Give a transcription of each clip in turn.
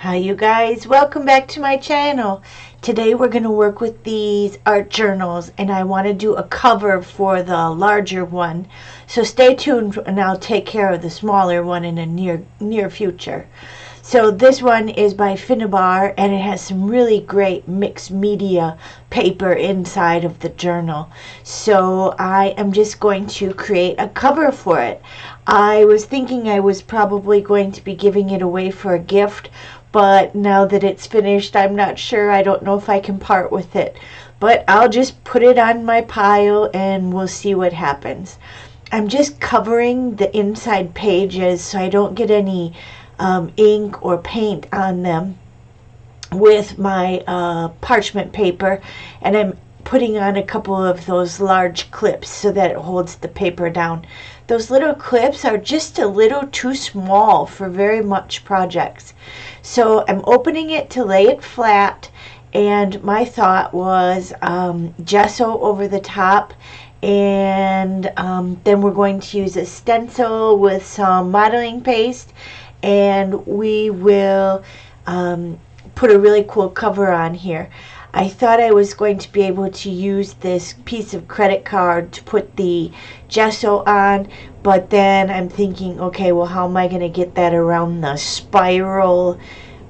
Hi you guys, welcome back to my channel. Today we're going to work with these art journals and I want to do a cover for the larger one. So stay tuned and I'll take care of the smaller one in the near future. So this one is by Finnebar and it has some really great mixed media paper inside of the journal. So I am just going to create a cover for it. I was thinking I was probably going to be giving it away for a gift, but now that it's finished, I'm not sure. I don't know if I can part with it. But I'll just put it on my pile and we'll see what happens. I'm just covering the inside pages so I don't get any ink or paint on them with my parchment paper. And I'm putting on a couple of those large clips so that it holds the paper down. Those little clips are just a little too small for very much projects. So I'm opening it to lay it flat, and my thought was gesso over the top, and then we're going to use a stencil with some modeling paste, and we will put a really cool cover on here. I thought I was going to be able to use this piece of credit card to put the gesso on, but then I'm thinking, okay, well, how am I going to get that around the spiral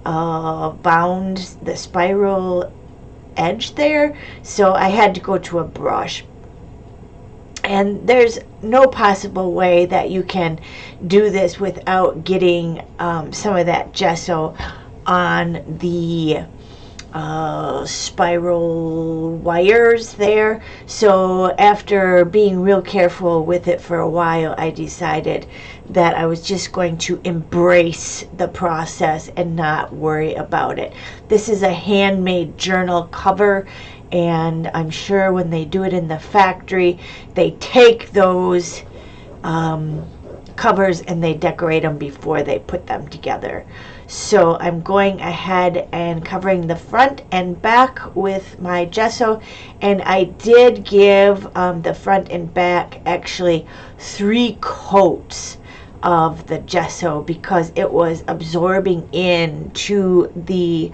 the spiral edge there? So I had to go to a brush. And there's no possible way that you can do this without getting some of that gesso on the spiral wires there. So after being real careful with it for a while, I decided that I was just going to embrace the process and not worry about it. This is a handmade journal cover, and I'm sure when they do it in the factory, they take those covers and they decorate them before they put them together. So I'm going ahead and covering the front and back with my gesso, and I did give the front and back actually 3 coats of the gesso because it was absorbing into the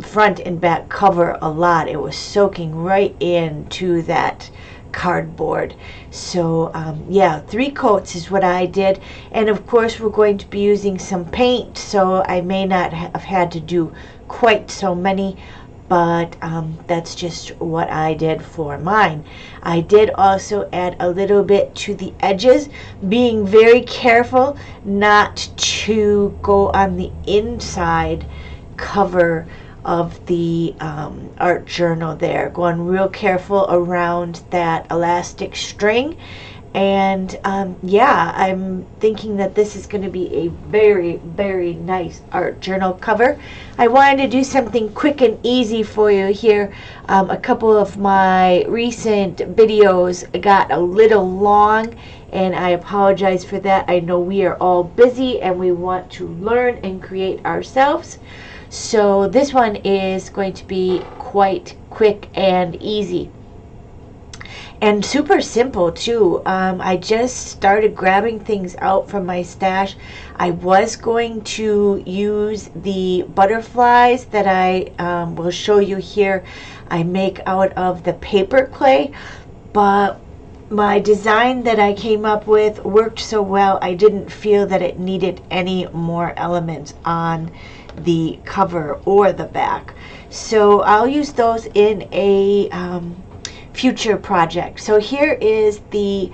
front and back cover a lot. It was soaking right into that cardboard. So yeah, 3 coats is what I did, and of course we're going to be using some paint, so I may not have had to do quite so many, but that's just what I did for mine. I did also add a little bit to the edges, being very careful not to go on the inside cover of the art journal there, going real careful around that elastic string. And yeah, I'm thinking that this is going to be a very, very nice art journal cover. I wanted to do something quick and easy for you here. A couple of my recent videos got a little long, and I apologize for that. I know we are all busy and we want to learn and create ourselves. So this one is going to be quite quick and easy. And super simple too. I just started grabbing things out from my stash. I was going to use the butterflies that I will show you here. I make out of the paper clay, but my design that I came up with worked so well, I didn't feel that it needed any more elements on the cover or the back. So I'll use those in a future project. So here is the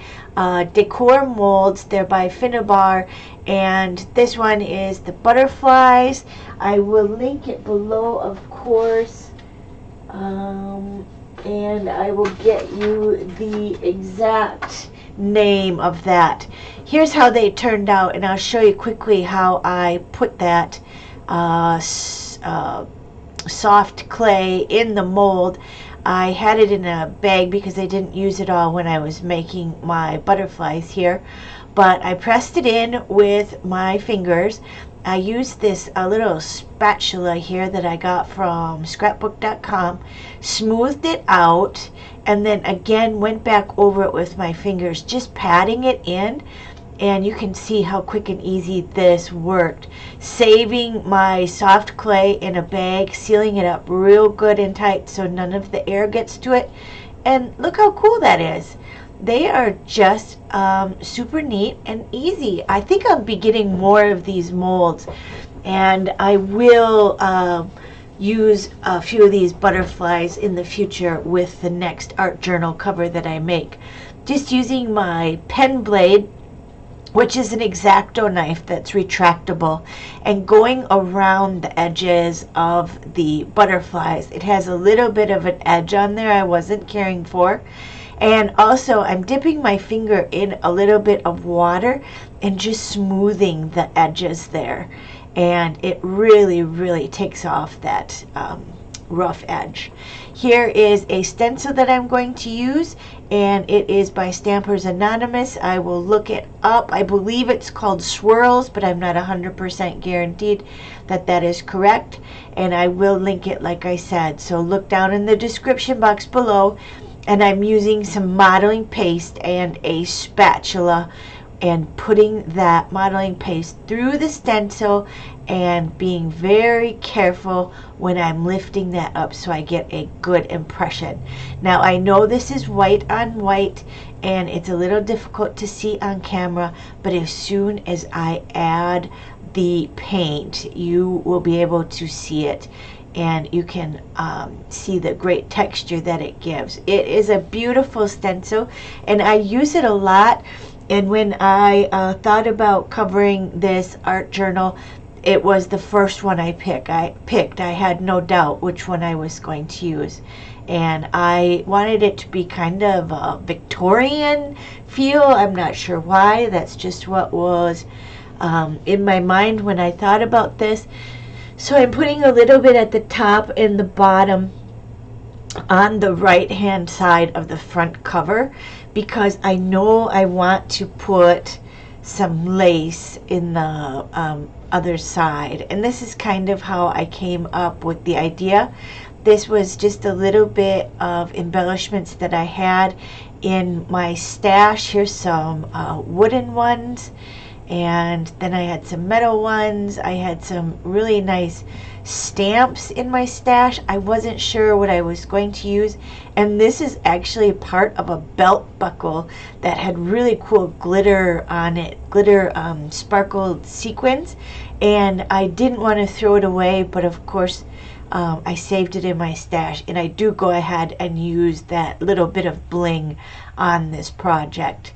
decor molds. They're by Finnebar, and this one is the butterflies. I will link it below, of course, and I will get you the exact name of that. Here's how they turned out, and I'll show you quickly how I put that soft clay in the mold. I had it in a bag because I didn't use it all when I was making my butterflies here, but I pressed it in with my fingers. I used this little spatula here that I got from scrapbook.com, smoothed it out, and then again went back over it with my fingers, just patting it in. and you can see how quick and easy this worked. Saving my soft clay in a bag, sealing it up real good and tight so none of the air gets to it. And look how cool that is. They are just super neat and easy. I think I'll be getting more of these molds, and I will use a few of these butterflies in the future with the next art journal cover that I make. Just using my pen blade, which is an X-Acto knife that's retractable, and going around the edges of the butterflies. It has a little bit of an edge on there I wasn't caring for. And also I'm dipping my finger in a little bit of water and just smoothing the edges there. And it really takes off that rough edge. Here is a stencil that I'm going to use, and it is by Stampers Anonymous. I will look it up. I believe it's called Swirls, but I'm not 100% guaranteed that that is correct, and I will link it like I said. So look down in the description box below, and I'm using some modeling paste and a spatula and putting that modeling paste through the stencil and being very careful when I'm lifting that up so I get a good impression. Now I know this is white on white and it's a little difficult to see on camera, but as soon as I add the paint, you will be able to see it, and you can see the great texture that it gives. It is a beautiful stencil, and I use it a lot. And when I thought about covering this art journal, it was the first one I picked. I had no doubt which one I was going to use. And I wanted it to be kind of a Victorian feel. I'm not sure why. That's just what was in my mind when I thought about this. So I'm putting a little bit at the top and the bottom on the right hand side of the front cover, because I know I want to put some lace in the other side. And this is kind of how I came up with the idea. This was just a little bit of embellishments that I had in my stash. Here's some wooden ones, and then I had some metal ones. I had some really nice stamps in my stash. I wasn't sure what I was going to use, and this is actually part of a belt buckle that had really cool glitter on it, glitter sparkled sequins, and I didn't want to throw it away, but of course I saved it in my stash, and I do go ahead and use that little bit of bling on this project.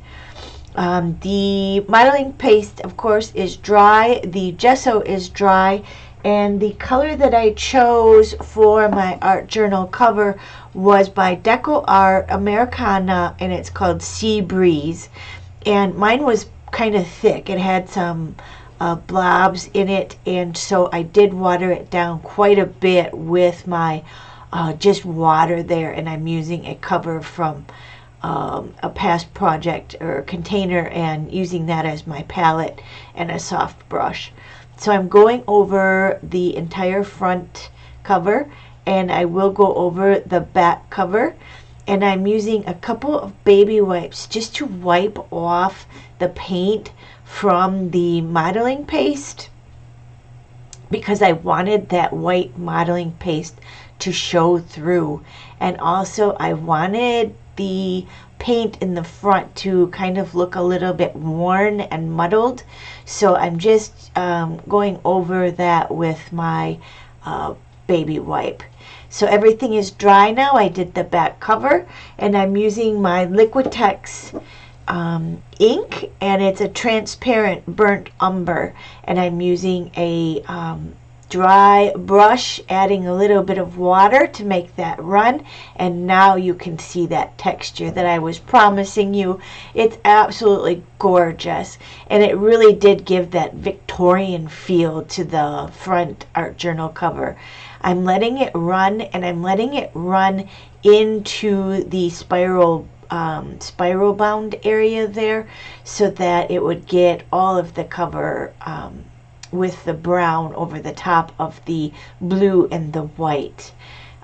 The modeling paste, of course, is dry. The gesso is dry. And the color that I chose for my art journal cover was by Deco Art Americana, and it's called Sea Breeze. And mine was kind of thick. It had some blobs in it, and so I did water it down quite a bit with my just water there. And I'm using a cover from a past project or container and using that as my palette and a soft brush. So I'm going over the entire front cover, and I will go over the back cover, and I'm using a couple of baby wipes just to wipe off the paint from the modeling paste, because I wanted that white modeling paste to show through, and also I wanted the paint in the front to kind of look a little bit worn and muddled. So I'm just going over that with my baby wipe. So everything is dry now. I did the back cover, and I'm using my Liquitex ink, and it's a transparent burnt umber, and I'm using a dry brush, adding a little bit of water to make that run, and now you can see that texture that I was promising you. It's absolutely gorgeous, and it really did give that Victorian feel to the front art journal cover. I'm letting it run, and I'm letting it run into the spiral bound area there, so that it would get all of the cover with the brown over the top of the blue and the white.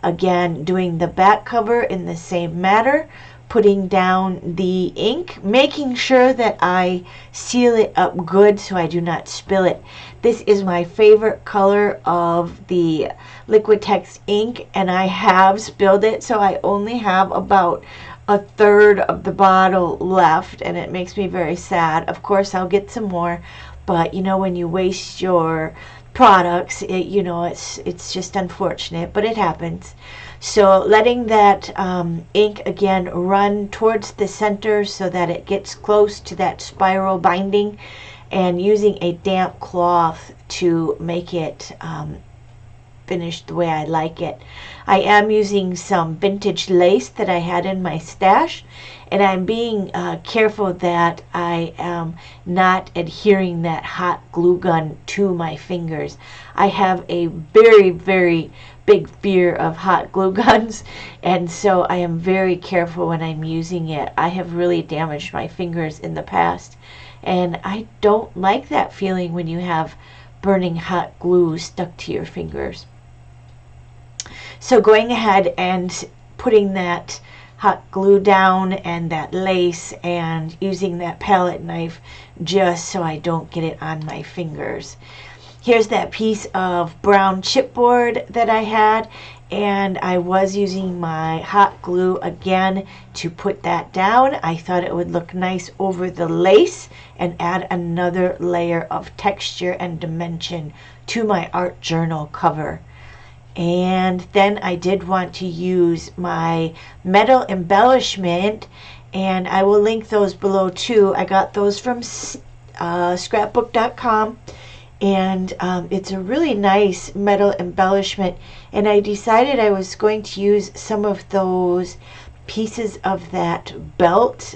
Again, doing the back cover in the same manner, putting down the ink, making sure that I seal it up good so I do not spill it. This is my favorite color of the Liquitex ink, and I have spilled it, so I only have about a third of the bottle left, and it makes me very sad. Of course, I'll get some more, but you know, when you waste your products, it's just unfortunate, but it happens. So letting that ink again run towards the center so that it gets close to that spiral binding, and using a damp cloth to make it finished the way I like it. I am using some vintage lace that I had in my stash, and I'm being careful that I am not adhering that hot glue gun to my fingers. I have a very, very big fear of hot glue guns, and so I am very careful when I'm using it. I have really damaged my fingers in the past, and I don't like that feeling when you have burning hot glue stuck to your fingers. So going ahead and putting that hot glue down and that lace, and using that palette knife just so I don't get it on my fingers. Here's that piece of brown chipboard that I had, and I was using my hot glue again to put that down. I thought it would look nice over the lace and add another layer of texture and dimension to my art journal cover. And then I did want to use my metal embellishment, and I will link those below too. I got those from scrapbook.com, and it's a really nice metal embellishment, and I decided I was going to use some of those pieces of that belt.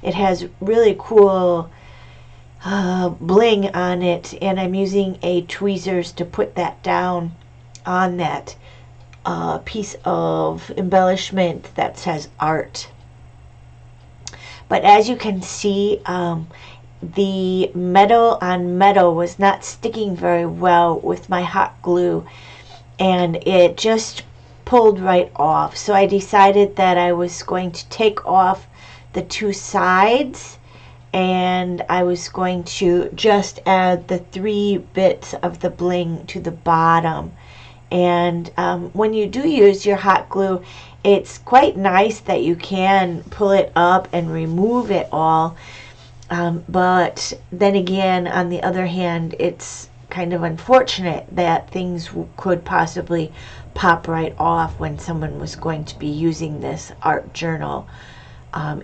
It has really cool bling on it, and I'm using a tweezers to put that down on that piece of embellishment that says art. But as you can see, the metal on metal was not sticking very well with my hot glue, and it just pulled right off. So I decided that I was going to take off the two sides, and I was going to just add the 3 bits of the bling to the bottom. And when you do use your hot glue, it's quite nice that you can pull it up and remove it all. But then again, on the other hand, it's kind of unfortunate that things could possibly pop right off when someone was going to be using this art journal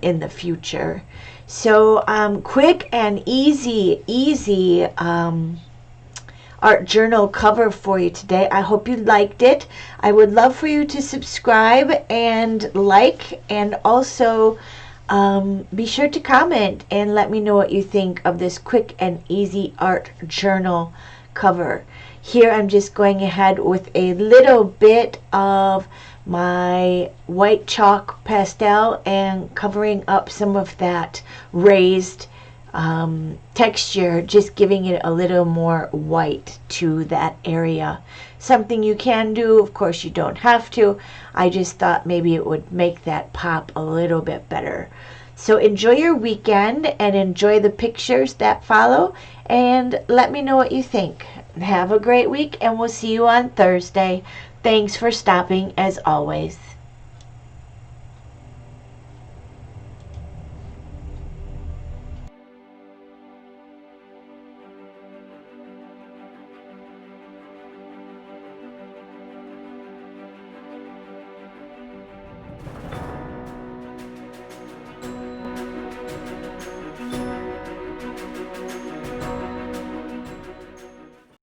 in the future. So quick and easy art journal cover for you today. I hope you liked it. I would love for you to subscribe and like, and also be sure to comment and let me know what you think of this quick and easy art journal cover. Here I'm just going ahead with a little bit of my white chalk pastel and covering up some of that raised texture, just giving it a little more white to that area. Something you can do, of course you don't have to. I just thought maybe it would make that pop a little bit better. So enjoy your weekend and enjoy the pictures that follow, and let me know what you think. Have a great week, and we'll see you on Thursday. Thanks for stopping as always.